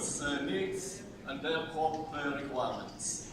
growers' needs and their crop requirements.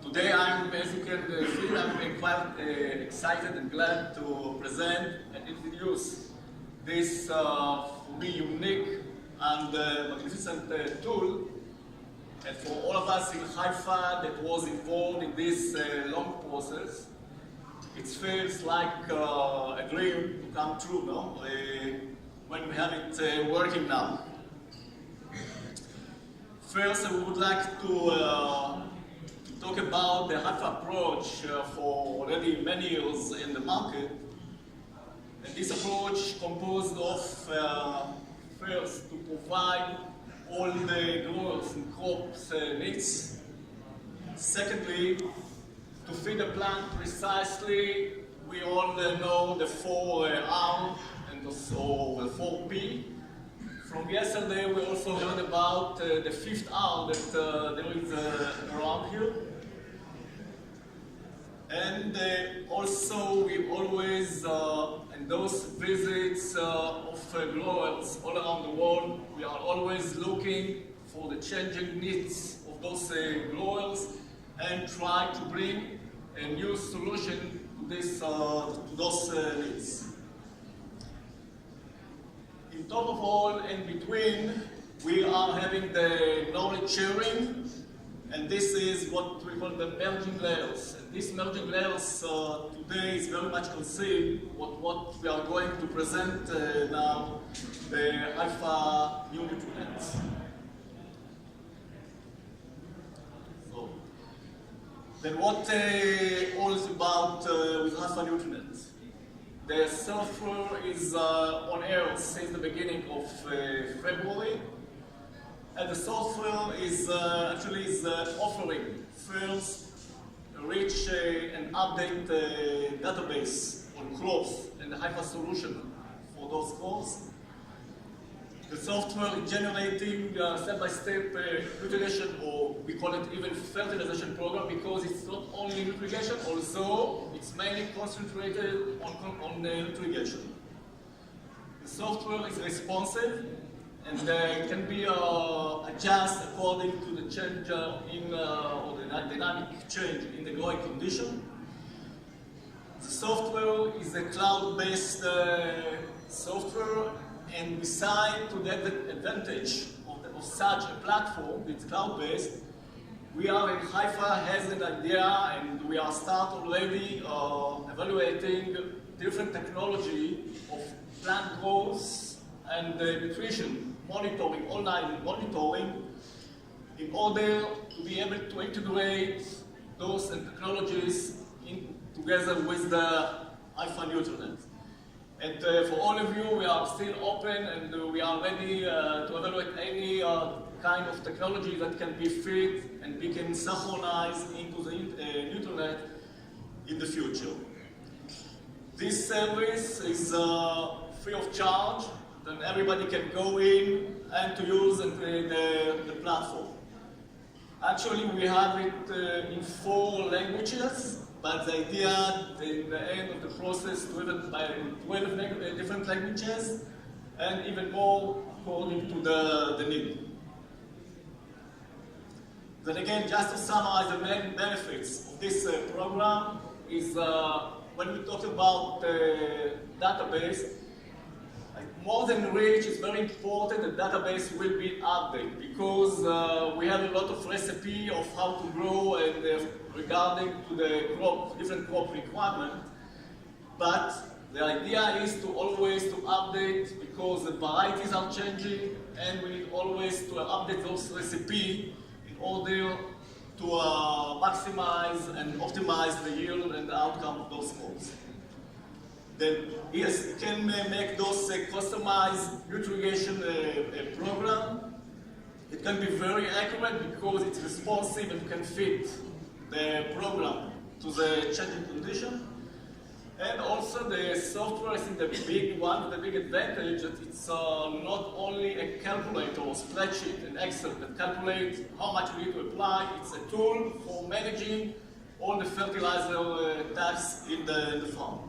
Today, as you can see, I'm quite excited and glad to present and introduce this, for me, unique and magnificent tool. And for all of us in Haifa that was involved in this long process, it feels like a dream to come true, no? When we have it working now. First, I would like to talk about the Haifa approach for already many years in the market. And this approach composed of, first, to provide all the growers and crops needs. Secondly, to feed the plant precisely. We all know the 4R and also the 4P. From yesterday, we also heard about the 5th R that there is around here. And also, we always, in those visits of growers all around the world, we are always looking for the changing needs of those growers and try to bring a new solution to those needs. In top of all, in between, we are having the knowledge sharing, and this is what we call the merging layers. And these merging layers today is very much conceived what we are going to present now, the Haifa NutriNet. So, then what all is about with Haifa NutriNet? The software is on air since the beginning of February. And the software is actually offering first a rich and update database on crops and the Haifa solution for those crops. The software is generating step-by-step nutrition, or we call it even fertilization program, because it's not only nutrition, also it's mainly concentrated on nutrition. The software is responsive, and it can be adjusted according to the change or the dynamic change in the growing condition. The software is a cloud-based software, and beside to the advantage of such a platform that's cloud-based, we are in Haifa has an idea, and we are start already evaluating different technology of plant growth and nutrition monitoring, online monitoring, in order to be able to integrate those technologies together with the Haifa NutriNet. And for all of you, we are still open, and we are ready to evaluate any kind of technology that can be fit and we can synchronize into the NutriNet in the future. This service is free of charge, then everybody can go in and to use the platform. Actually, we have it in 4 languages, but the idea in the end of the process to have it by 12 different languages, and even more according to the need. Then again, just to summarize the main benefits of this program is when we talk about database, more than reach, it's very important the database will be updated, because we have a lot of recipe of how to grow and regarding to the different crop requirement. But the idea is to always to update, because the varieties are changing, and we need always to update those recipe in order to maximize and optimize the yield and the outcome of those crops. Then, yes, you can make those customized irrigation program. It can be very accurate because it's responsive and can fit the program to the changing condition. And also the software is the big advantage that it's not only a calculator or spreadsheet in Excel that calculates how much we need to apply. It's a tool for managing all the fertilizer tasks in the farm.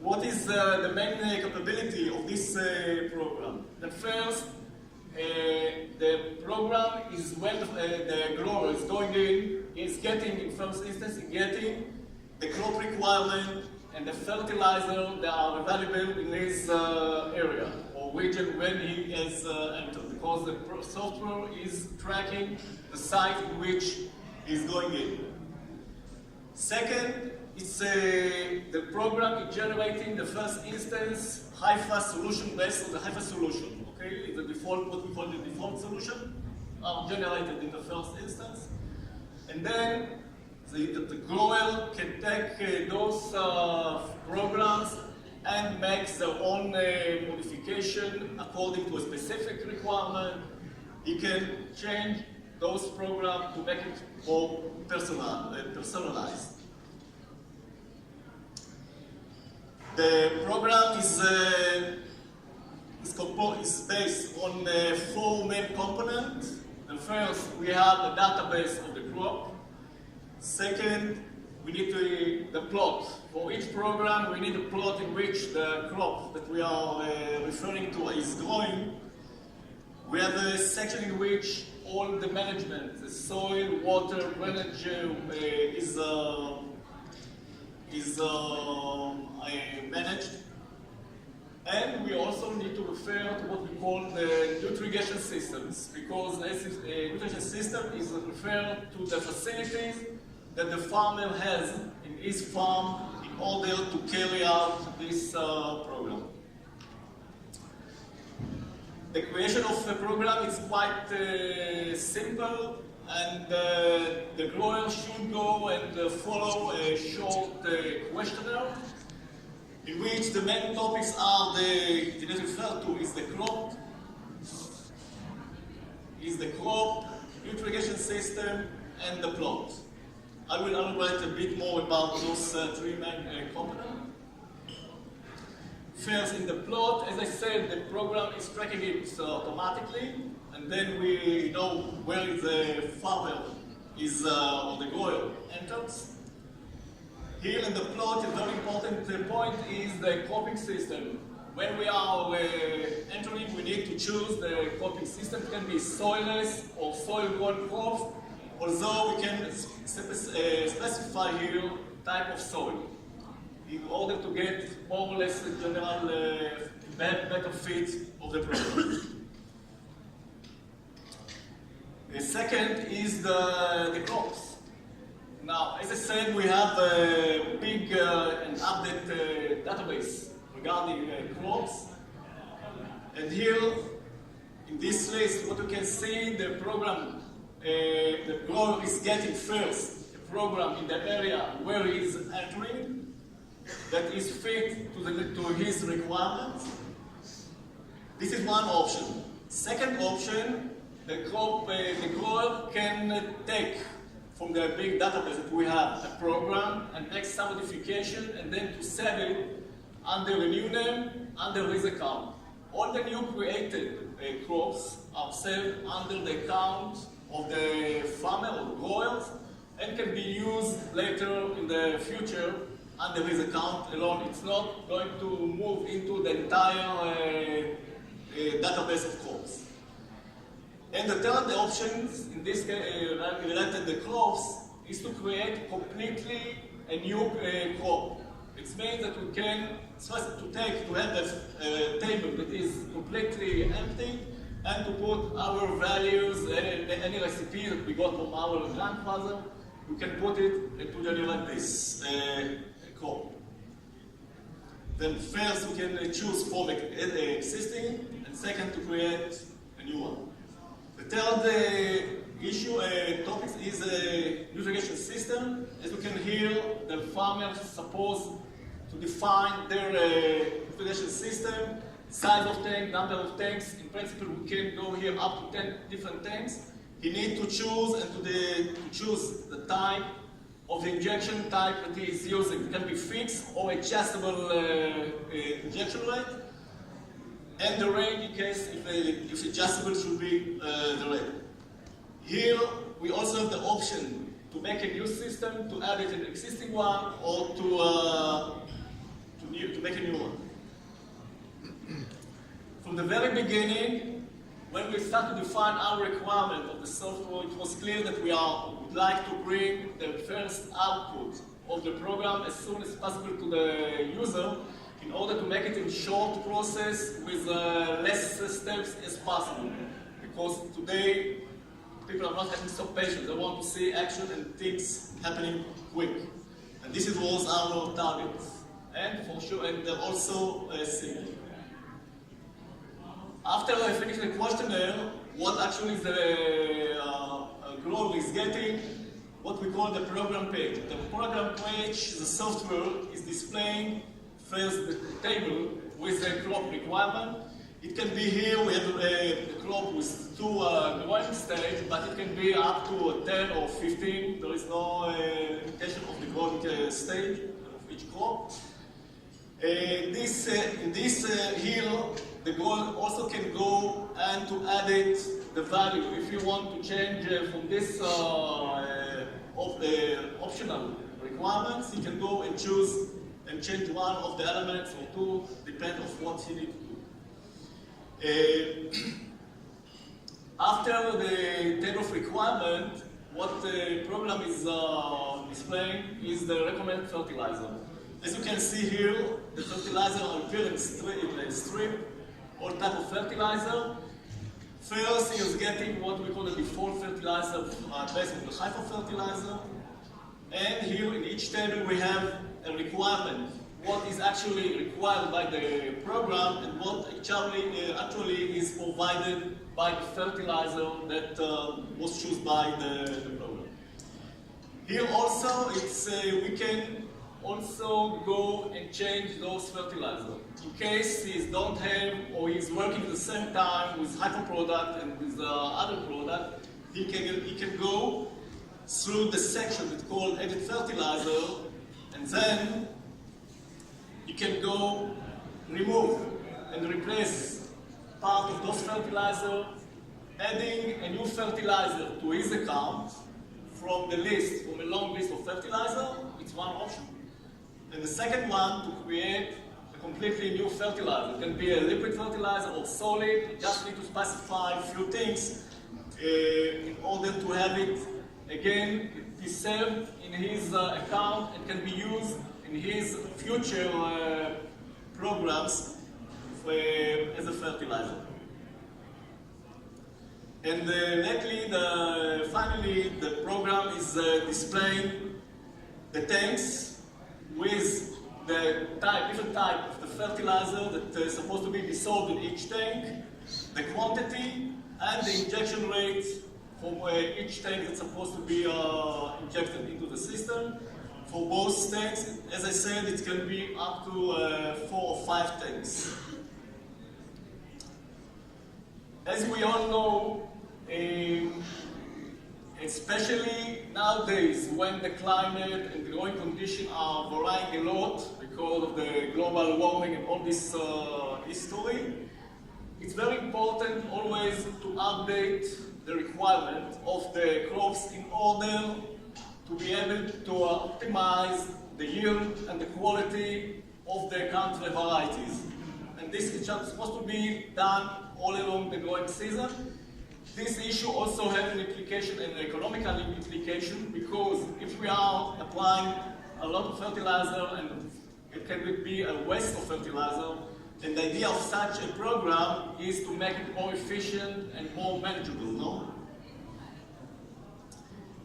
what is the main capability of this program? The first, the program is when the grower is going in, is getting, in first instance, getting the crop requirement and the fertilizer that are available in his area or region when he has entered, because the software is tracking the site in which he's going in. Second, it's the program is generating the first instance Haifa solution based on the Haifa solution. Okay, it's the default, what we call the default solution, are generated in the first instance, and then the grower can take those programs and make their own modification according to a specific requirement. He can change those programs to make it more personalized. The program is based on 4 main components. The first, we have the database of the crop. Second, we need the plot. For each program, we need a plot in which the crop that we are referring to is growing. We have a section in which all the management, the soil, water, drainage is managed. And we also need to refer to what we call the nutrition systems, because the nutrition system is referred to the facilities that the farmer has in his farm in order to carry out this program. The creation of the program is quite simple, and the grower should go and follow a short questionnaire in which the main topics are it is referred to is the crop, nutrition system, and the plot. I will elaborate a bit more about those 3 main components. First, in the plot, as I said, the program is tracking it automatically, and then we know where the farmer is or the grower enters. Here in the plot, a very important point is the cropping system. When we are entering, we need to choose the cropping system. It can be soilless or soil-grown crops, although we can specify here type of soil in order to get more or less the general better fit of the program. The second is the crops. Now, as I said, we have a big and updated database regarding crops. And here, in this list, what you can see, the program, the grower is getting first a program in the area where he is entering that is fit to his requirements. This is one option. Second option, the grower can take from the big database that we have a program and make some modification and then to save it under a new name, under his account. All the new created crops are saved under the account of the farmer or growers and can be used later in the future under his account alone. It's not going to move into the entire database of crops. And the third option, in this case, related to the crops, is to create completely a new crop. It means that we can have a table that is completely empty and to put our values, any recipe that we got from our grandfather, we can put it to generate this crop. Then first we can choose from existing, and second to create a new one. The third topic is a nutrition system. As you can hear, the farmers are supposed to define their nutrition system, size of tank, number of tanks. In principle, we can go here up to 10 different tanks. You need to choose and to choose the type of the injection type that he is using. It can be fixed or adjustable injection rate. And the rate, in case if adjustable, should be the rate. Here, we also have the option to make a new system, to add it to an existing one, or to make a new one. From the very beginning, when we started to define our requirement of the software, it was clear that we would like to bring the first output of the program as soon as possible to the user in order to make it in short process with less steps as possible. Because today, people are not having so patient. They want to see action and things happening quick. And this was our target. And for sure, and they're also simple. After I finish the questionnaire, what actually is the grower is getting, what we call the program page. The program page, the software is displaying first the table with the crop requirement. It can be here, we have the crop with 2 growing stages, but it can be up to 10 or 15. There is no limitation of the growing stage of each crop. In this here, the grower also can go and to edit the value. If you want to change from this optional requirements, you can go and choose and change one of the elements or 2, depend on what you need to do. After the table of requirement, what the program is displaying is the recommended fertilizer. As you can see here, the fertilizer appears in a strip, all type of fertilizer. First, he is getting what we call the default fertilizer based on the Haifa fertilizer. And here in each table we have a requirement, what is actually required by the program and what actually is provided by the fertilizer that was chosen by the program. Here also, we can also go and change those fertilizers. In case he don't have or he's working at the same time with Haifa product and with other product, he can go through the section that's called edit fertilizer, and then you can go remove and replace part of those fertilizer, adding a new fertilizer to his account from the list, from a long list of fertilizer. It's one option. And the second one, to create a completely new fertilizer. It can be a liquid fertilizer or solid. You just need to specify a few things in order to have it, again, be saved in his account and can be used in his future programs as a fertilizer. And finally, the program is displaying the tanks with the different type of the fertilizer that is supposed to be dissolved in each tank, the quantity, and the injection rate from each tank that's supposed to be injected into the system. For both tanks, as I said, it can be up to 4 or 5 tanks. As we all know, especially nowadays when the climate and the growing conditions are varying a lot because of the global warming and all this history, it's very important always to update the requirement of the crops in order to be able to optimize the yield and the quality of the country varieties. And this is just supposed to be done all along the growing season. This issue also has an implication, an economical implication, because if we are applying a lot of fertilizer and it can be a waste of fertilizer, and the idea of such a program is to make it more efficient and more manageable, no?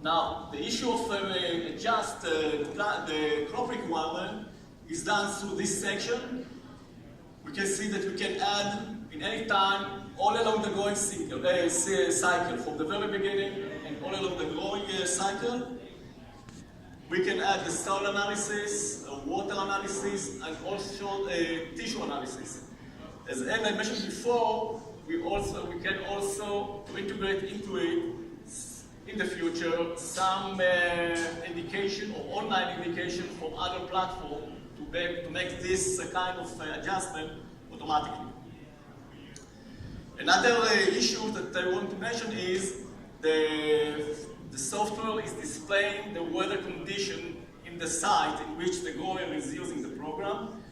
Now, the issue of adjust the crop requirement is done through this section. We can see that we can add in any time all along the growing cycle, from the very beginning and all along the growing cycle. We can add the soil analysis, water analysis, and also tissue analysis. As I mentioned before, we can also integrate into it in the future some indication or online indication from other platforms to make this kind of adjustment automatically. Another issue that I want to mention is the software is displaying the weather condition in the site in which the grower is using the program.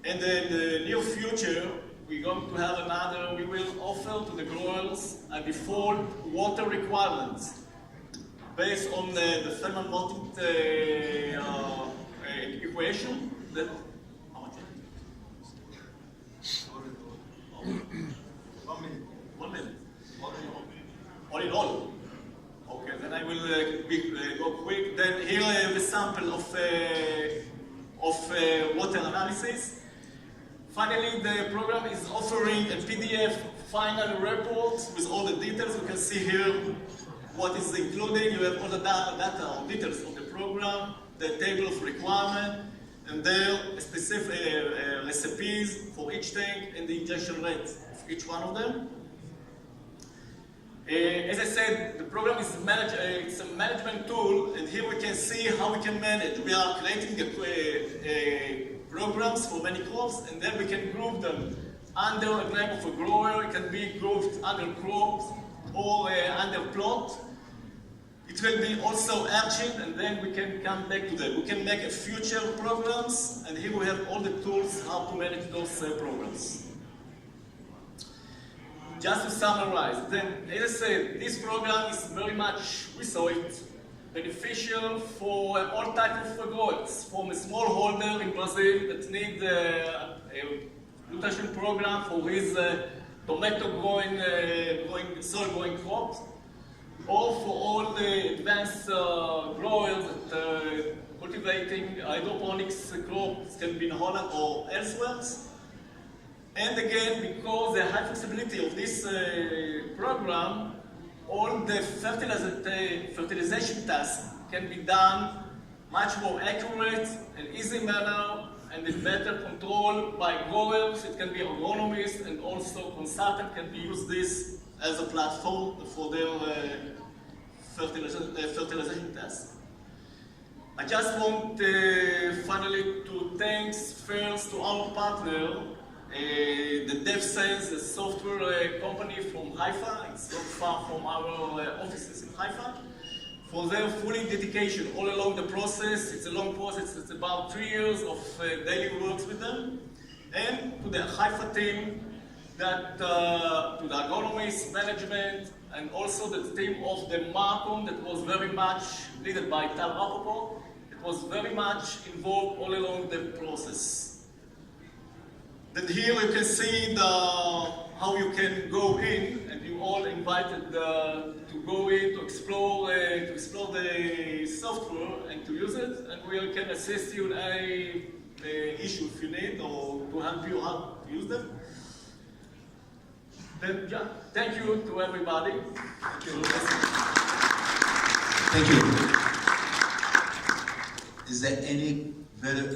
And in the near future, we're going to have another, we will offer to the growers a default water requirements based on the Feynman-Martin equation that, how much? 1 minute. 1 minute. All in all. Okay, then I will go quick. Then here I have a sample of water analysis. Finally, the program is offering a PDF final report with all the details. You can see here what is included. You have all the data or details of the program, the table of requirement, and there specific recipes for each tank and the injection rate of each one of them. As I said, the program is it's a management tool, and here we can see how we can manage. We are creating programs for many crops, and then we can group them under a name of a grower. It can be grouped under crops or under plot. It will be also archived, and then we can come back to them. We can make a future programs, and here we have all the tools how to manage those programs. Just to summarize, then, as I said, this program is very much, we saw it, beneficial for all types of growers, from a smallholder in Brazil that needs a nutrition program for his tomato soil growing crops, or for all the advanced growers that cultivating hydroponics crops, can be in Holland or elsewhere. And again, because the high flexibility of this program, all the fertilization tasks can be done much more accurate and easy manner, and in better control by growers. It can be agronomists, and also consultant can use this as a platform for their fertilization tasks. I just want finally to thank first to our partner, the DevSense, a software company from Haifa. It's not far from our offices in Haifa, for their fully dedication all along the process. It's a long process. It's about 3 years of daily works with them. And to the Haifa team, that to the agronomist, management, and also the team of the Marcom that was very much led by Tal Rapoport. It was very much involved all along the process. Then here you can see how you can go in, and you all invited to go in to explore the software and to use it, and we can assist you in any issue if you need, or to help you how to use them. Then yeah, thank you to everybody. Thank you. Is there any better